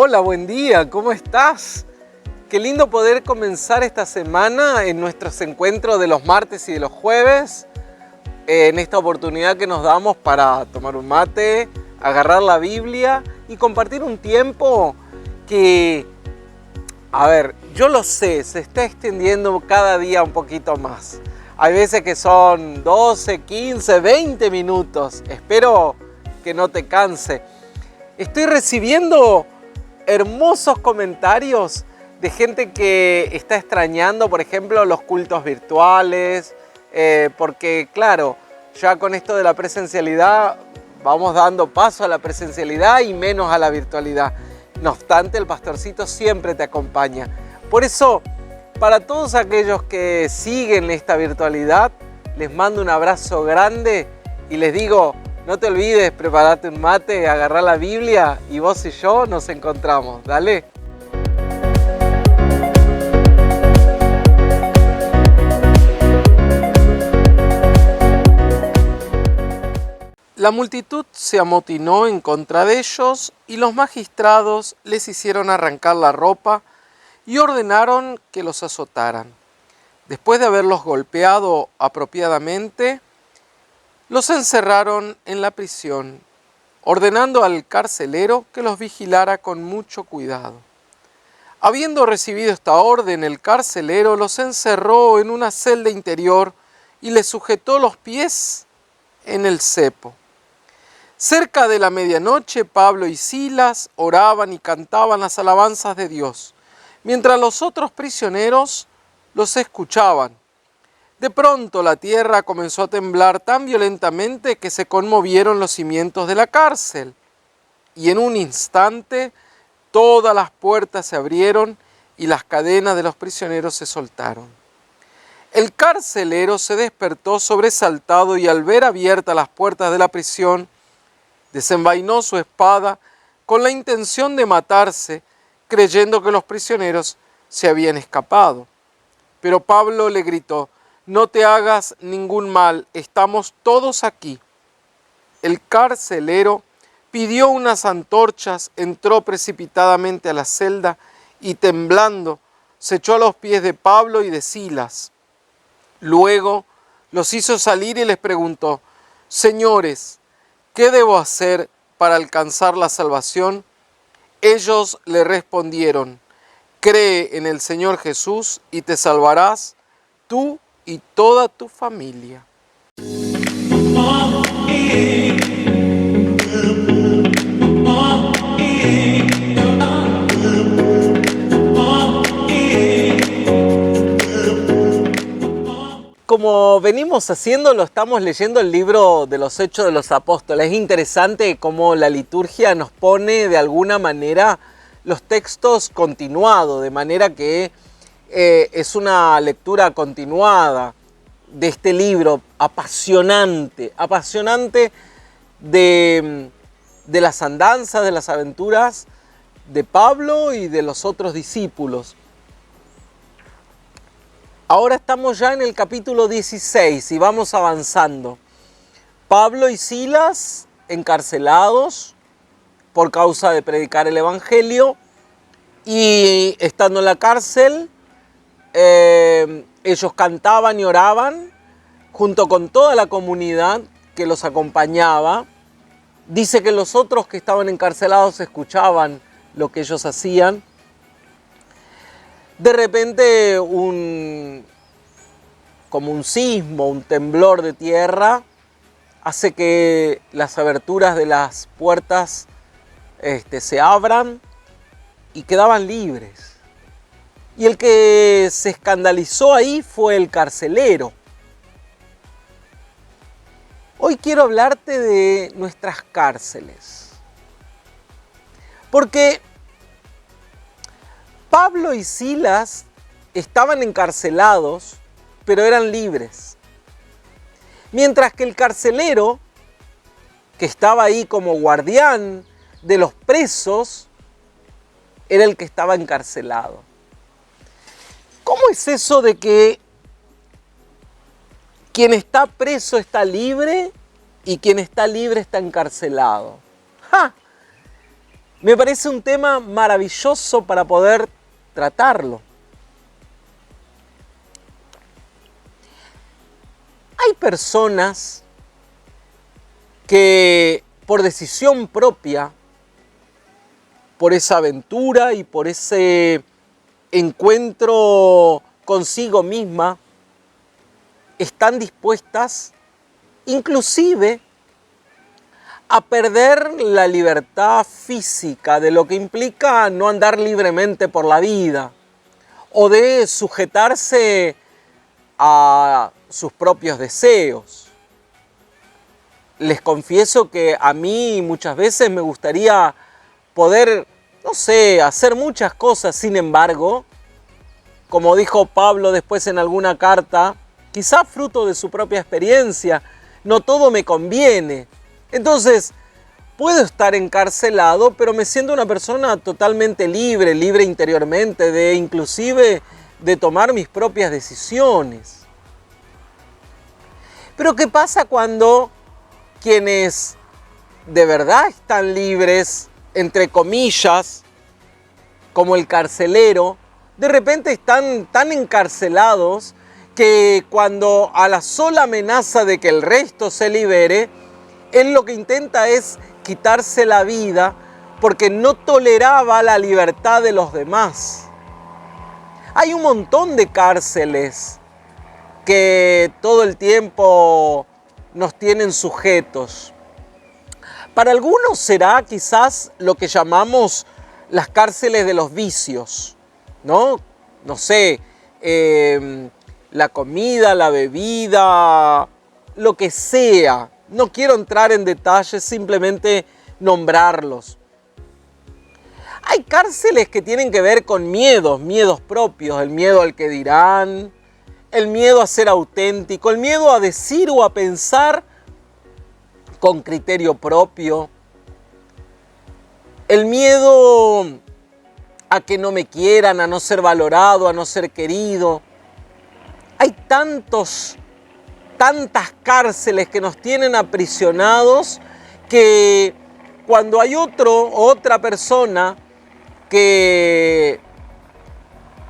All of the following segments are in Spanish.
Hola, buen día, ¿cómo estás? Qué lindo poder comenzar esta semana en nuestros encuentros de los martes y de los jueves, en esta oportunidad que nos damos para tomar un mate, agarrar la Biblia y compartir un tiempo que, yo lo sé, se está extendiendo cada día un poquito más. Hay veces que son 12, 15, 20 minutos. Espero que no te canse. Estoy recibiendo hermosos comentarios de gente que está extrañando, por ejemplo, los cultos virtuales, porque claro, ya con esto de la presencialidad vamos dando paso a la presencialidad y menos a la virtualidad. No obstante, el pastorcito siempre te acompaña. Por eso, para todos aquellos que siguen esta virtualidad, les mando un abrazo grande y les digo, no te olvides, preparate un mate, agarrá la Biblia y vos y yo nos encontramos. Dale. La multitud se amotinó en contra de ellos y los magistrados les hicieron arrancar la ropa y ordenaron que los azotaran. Después de haberlos golpeado apropiadamente, los encerraron en la prisión, ordenando al carcelero que los vigilara con mucho cuidado. Habiendo recibido esta orden, el carcelero los encerró en una celda interior y les sujetó los pies en el cepo. Cerca de la medianoche, Pablo y Silas oraban y cantaban las alabanzas de Dios, mientras los otros prisioneros los escuchaban. De pronto la tierra comenzó a temblar tan violentamente que se conmovieron los cimientos de la cárcel, y en un instante todas las puertas se abrieron y las cadenas de los prisioneros se soltaron. El carcelero se despertó sobresaltado y al ver abiertas las puertas de la prisión, desenvainó su espada con la intención de matarse, creyendo que los prisioneros se habían escapado. Pero Pablo le gritó: «No te hagas ningún mal, estamos todos aquí». El carcelero pidió unas antorchas, entró precipitadamente a la celda y temblando se echó a los pies de Pablo y de Silas. Luego los hizo salir y les preguntó: «Señores, ¿qué debo hacer para alcanzar la salvación?». Ellos le respondieron: «Cree en el Señor Jesús y te salvarás tú y toda tu familia». Como venimos haciendo, estamos leyendo el libro de los Hechos de los Apóstoles. Es interesante cómo la liturgia nos pone de alguna manera los textos continuados, de manera que es una lectura continuada de este libro apasionante de las andanzas, de las aventuras de Pablo y de los otros discípulos. Ahora estamos ya en el capítulo 16 y vamos avanzando. Pablo y Silas encarcelados por causa de predicar el Evangelio y estando en la cárcel, ellos cantaban y oraban junto con toda la comunidad que los acompañaba. Dice que los otros que estaban encarcelados escuchaban lo que ellos hacían. De repente como un sismo, un temblor de tierra, hace que las aberturas de las puertas se abran y quedaban libres. Y el que se escandalizó ahí fue el carcelero. Hoy quiero hablarte de nuestras cárceles. Porque Pablo y Silas estaban encarcelados, pero eran libres. Mientras que el carcelero, que estaba ahí como guardián de los presos, era el que estaba encarcelado. ¿Cómo es eso de que quien está preso está libre y quien está libre está encarcelado? ¡Ja! Me parece un tema maravilloso para poder tratarlo. Hay personas que por decisión propia, por esa aventura y por ese encuentro consigo misma, están dispuestas inclusive a perder la libertad física de lo que implica no andar libremente por la vida o de sujetarse a sus propios deseos. Les confieso que a mí muchas veces me gustaría poder, no sé, hacer muchas cosas. Sin embargo, como dijo Pablo después en alguna carta, quizá fruto de su propia experiencia, no todo me conviene. Entonces, puedo estar encarcelado, pero me siento una persona totalmente libre, libre interiormente, de inclusive de tomar mis propias decisiones. Pero ¿qué pasa cuando quienes de verdad están libres, entre comillas, como el carcelero, de repente están tan encarcelados que cuando a la sola amenaza de que el resto se libere, él lo que intenta es quitarse la vida porque no toleraba la libertad de los demás? Hay un montón de cárceles que todo el tiempo nos tienen sujetos. Para algunos será quizás lo que llamamos las cárceles de los vicios, ¿no? No sé, la comida, la bebida, lo que sea. No quiero entrar en detalles, simplemente nombrarlos. Hay cárceles que tienen que ver con miedos propios, el miedo al que dirán, el miedo a ser auténtico, el miedo a decir o a pensar con criterio propio, el miedo a que no me quieran, a no ser valorado, a no ser querido. Hay tantas cárceles que nos tienen aprisionados que cuando hay otra persona que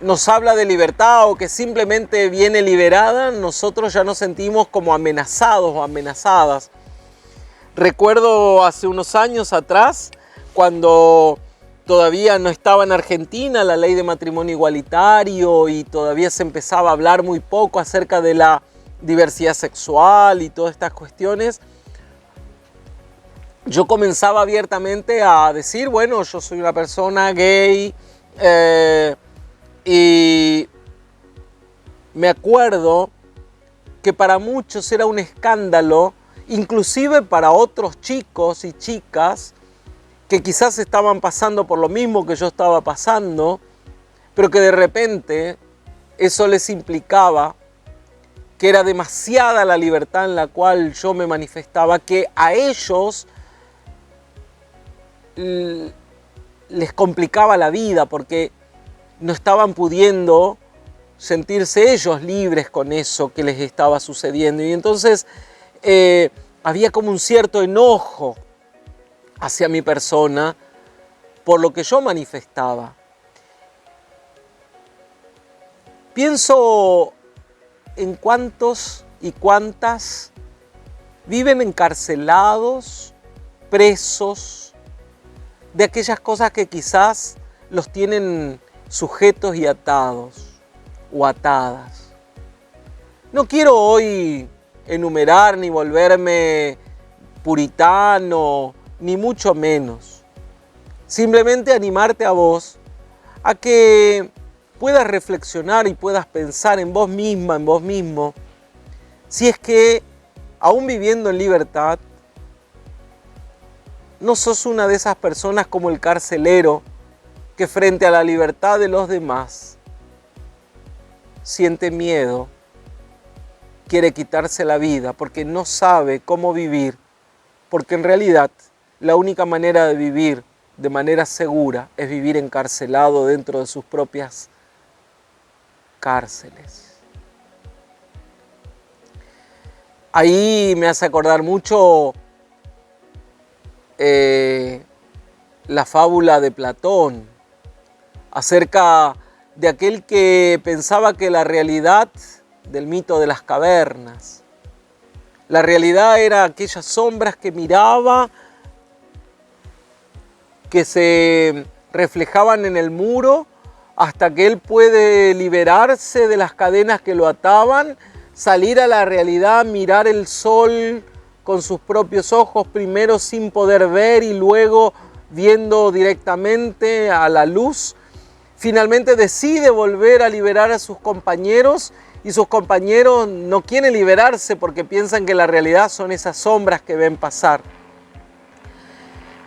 nos habla de libertad o que simplemente viene liberada, nosotros ya nos sentimos como amenazados o amenazadas. Recuerdo hace unos años atrás, cuando todavía no estaba en Argentina la ley de matrimonio igualitario y todavía se empezaba a hablar muy poco acerca de la diversidad sexual y todas estas cuestiones, yo comenzaba abiertamente a decir, bueno, yo soy una persona gay, y me acuerdo que para muchos era un escándalo, inclusive para otros chicos y chicas que quizás estaban pasando por lo mismo que yo estaba pasando, pero que de repente eso les implicaba que era demasiada la libertad en la cual yo me manifestaba, que a ellos les complicaba la vida porque no estaban pudiendo sentirse ellos libres con eso que les estaba sucediendo. Y entonces había como un cierto enojo hacia mi persona por lo que yo manifestaba. Pienso en cuántos y cuántas viven encarcelados, presos, de aquellas cosas que quizás los tienen sujetos y atados o atadas. No quiero hoy enumerar ni volverme puritano, ni mucho menos. Simplemente animarte a vos a que puedas reflexionar y puedas pensar en vos misma, en vos mismo, si es que, aún viviendo en libertad, no sos una de esas personas como el carcelero que frente a la libertad de los demás siente miedo, quiere quitarse la vida porque no sabe cómo vivir, porque en realidad la única manera de vivir de manera segura es vivir encarcelado dentro de sus propias cárceles. Ahí me hace acordar mucho la fábula de Platón, acerca de aquel que pensaba que la realidad del mito de las cavernas, la realidad era aquellas sombras que miraba, que se reflejaban en el muro, hasta que él puede liberarse de las cadenas que lo ataban, salir a la realidad, mirar el sol con sus propios ojos, primero sin poder ver y luego viendo directamente a la luz. Finalmente decide volver a liberar a sus compañeros y sus compañeros no quieren liberarse porque piensan que la realidad son esas sombras que ven pasar.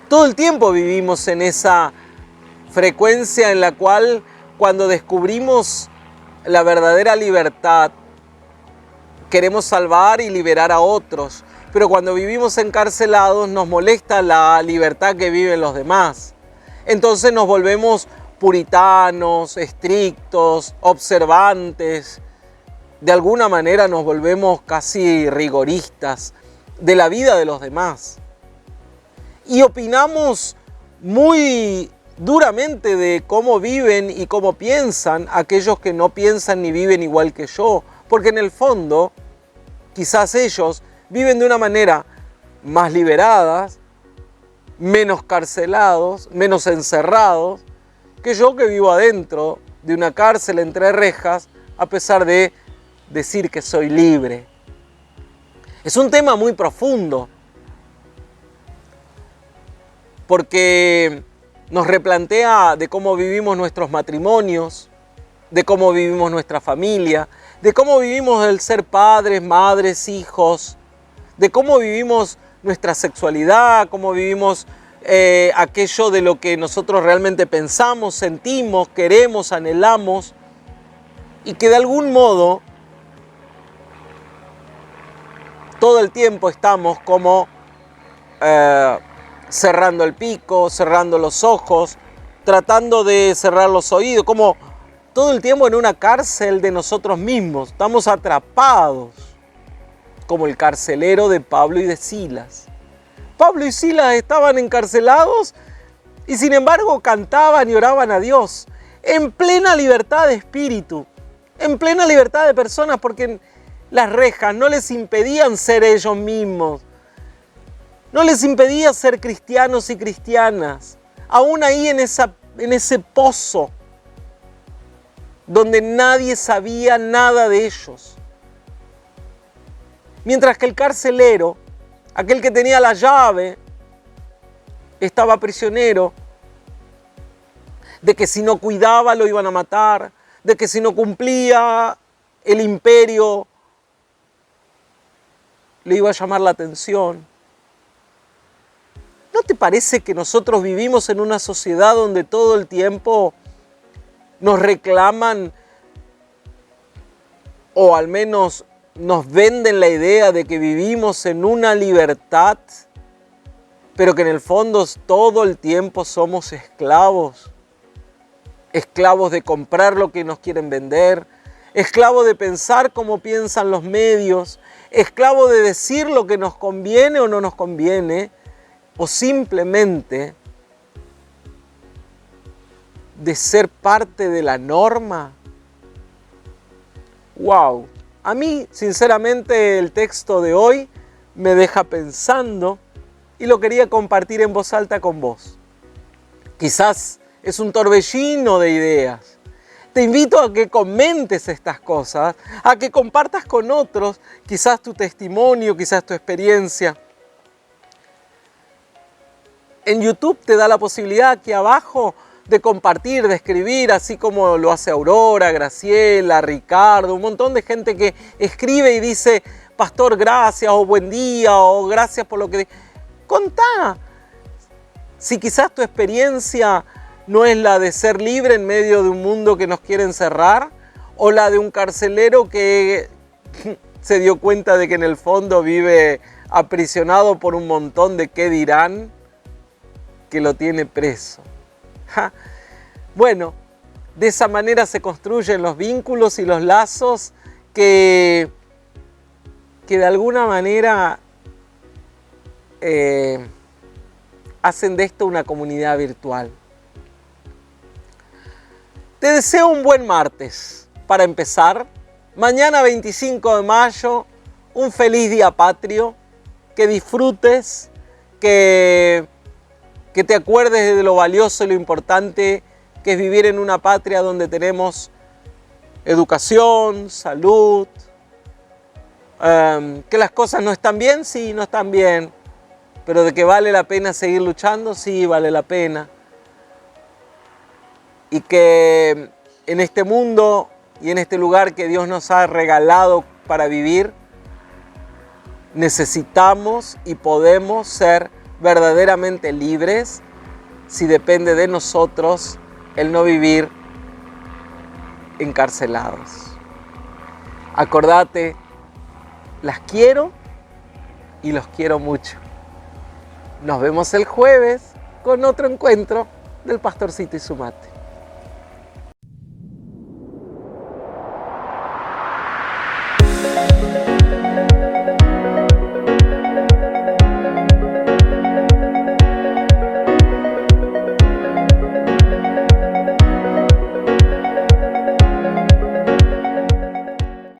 Todo el tiempo vivimos en esa frecuencia en la cual cuando descubrimos la verdadera libertad queremos salvar y liberar a otros, pero cuando vivimos encarcelados nos molesta la libertad que viven los demás. Entonces nos volvemos puritanos, estrictos, observantes. De alguna manera nos volvemos casi rigoristas de la vida de los demás. Y opinamos muy duramente de cómo viven y cómo piensan aquellos que no piensan ni viven igual que yo. Porque en el fondo, quizás ellos viven de una manera más liberadas, menos carcelados, menos encerrados, que yo que vivo adentro de una cárcel entre rejas, a pesar de decir que soy libre. Es un tema muy profundo, porque nos replantea de cómo vivimos nuestros matrimonios, de cómo vivimos nuestra familia, de cómo vivimos el ser padres, madres, hijos, de cómo vivimos nuestra sexualidad, cómo vivimos aquello de lo que nosotros realmente pensamos, sentimos, queremos, anhelamos, y que de algún modo todo el tiempo estamos como cerrando el pico, cerrando los ojos, tratando de cerrar los oídos, como todo el tiempo en una cárcel de nosotros mismos. Estamos atrapados, como el carcelero de Pablo y de Silas. Pablo y Silas estaban encarcelados y sin embargo cantaban y oraban a Dios en plena libertad de espíritu, en plena libertad de personas, porque las rejas no les impedían ser ellos mismos, no les impedía ser cristianos y cristianas, aún ahí en ese pozo donde nadie sabía nada de ellos. Mientras que el carcelero, aquel que tenía la llave, estaba prisionero de que si no cuidaba lo iban a matar, de que si no cumplía el imperio le iba a llamar la atención. ¿No te parece que nosotros vivimos en una sociedad donde todo el tiempo nos reclaman o al menos nos venden la idea de que vivimos en una libertad, pero que en el fondo todo el tiempo somos esclavos? Esclavos de comprar lo que nos quieren vender, esclavos de pensar como piensan los medios, esclavos de decir lo que nos conviene o no nos conviene, o simplemente de ser parte de la norma. ¡Wow! A mí, sinceramente, el texto de hoy me deja pensando y lo quería compartir en voz alta con vos. Quizás es un torbellino de ideas. Te invito a que comentes estas cosas, a que compartas con otros, quizás tu testimonio, quizás tu experiencia. En YouTube te da la posibilidad aquí abajo de compartir, de escribir, así como lo hace Aurora, Graciela, Ricardo, un montón de gente que escribe y dice, pastor, gracias, o buen día, o gracias por lo que... Contá. Si quizás tu experiencia no es la de ser libre en medio de un mundo que nos quiere encerrar, o la de un carcelero que se dio cuenta de que en el fondo vive aprisionado por un montón de qué dirán, que lo tiene preso. Bueno, de esa manera se construyen los vínculos y los lazos que de alguna manera hacen de esto una comunidad virtual. Te deseo un buen martes para empezar. Mañana 25 de mayo, un feliz día patrio, que disfrutes, que te acuerdes de lo valioso y lo importante que es vivir en una patria donde tenemos educación, salud, que las cosas no están bien, sí, no están bien, pero de que vale la pena seguir luchando, sí, vale la pena. Y que en este mundo y en este lugar que Dios nos ha regalado para vivir, necesitamos y podemos ser verdaderamente libres si depende de nosotros el no vivir encarcelados. Acordate, las quiero y los quiero mucho. Nos vemos el jueves con otro encuentro del Pastorcito y su mate.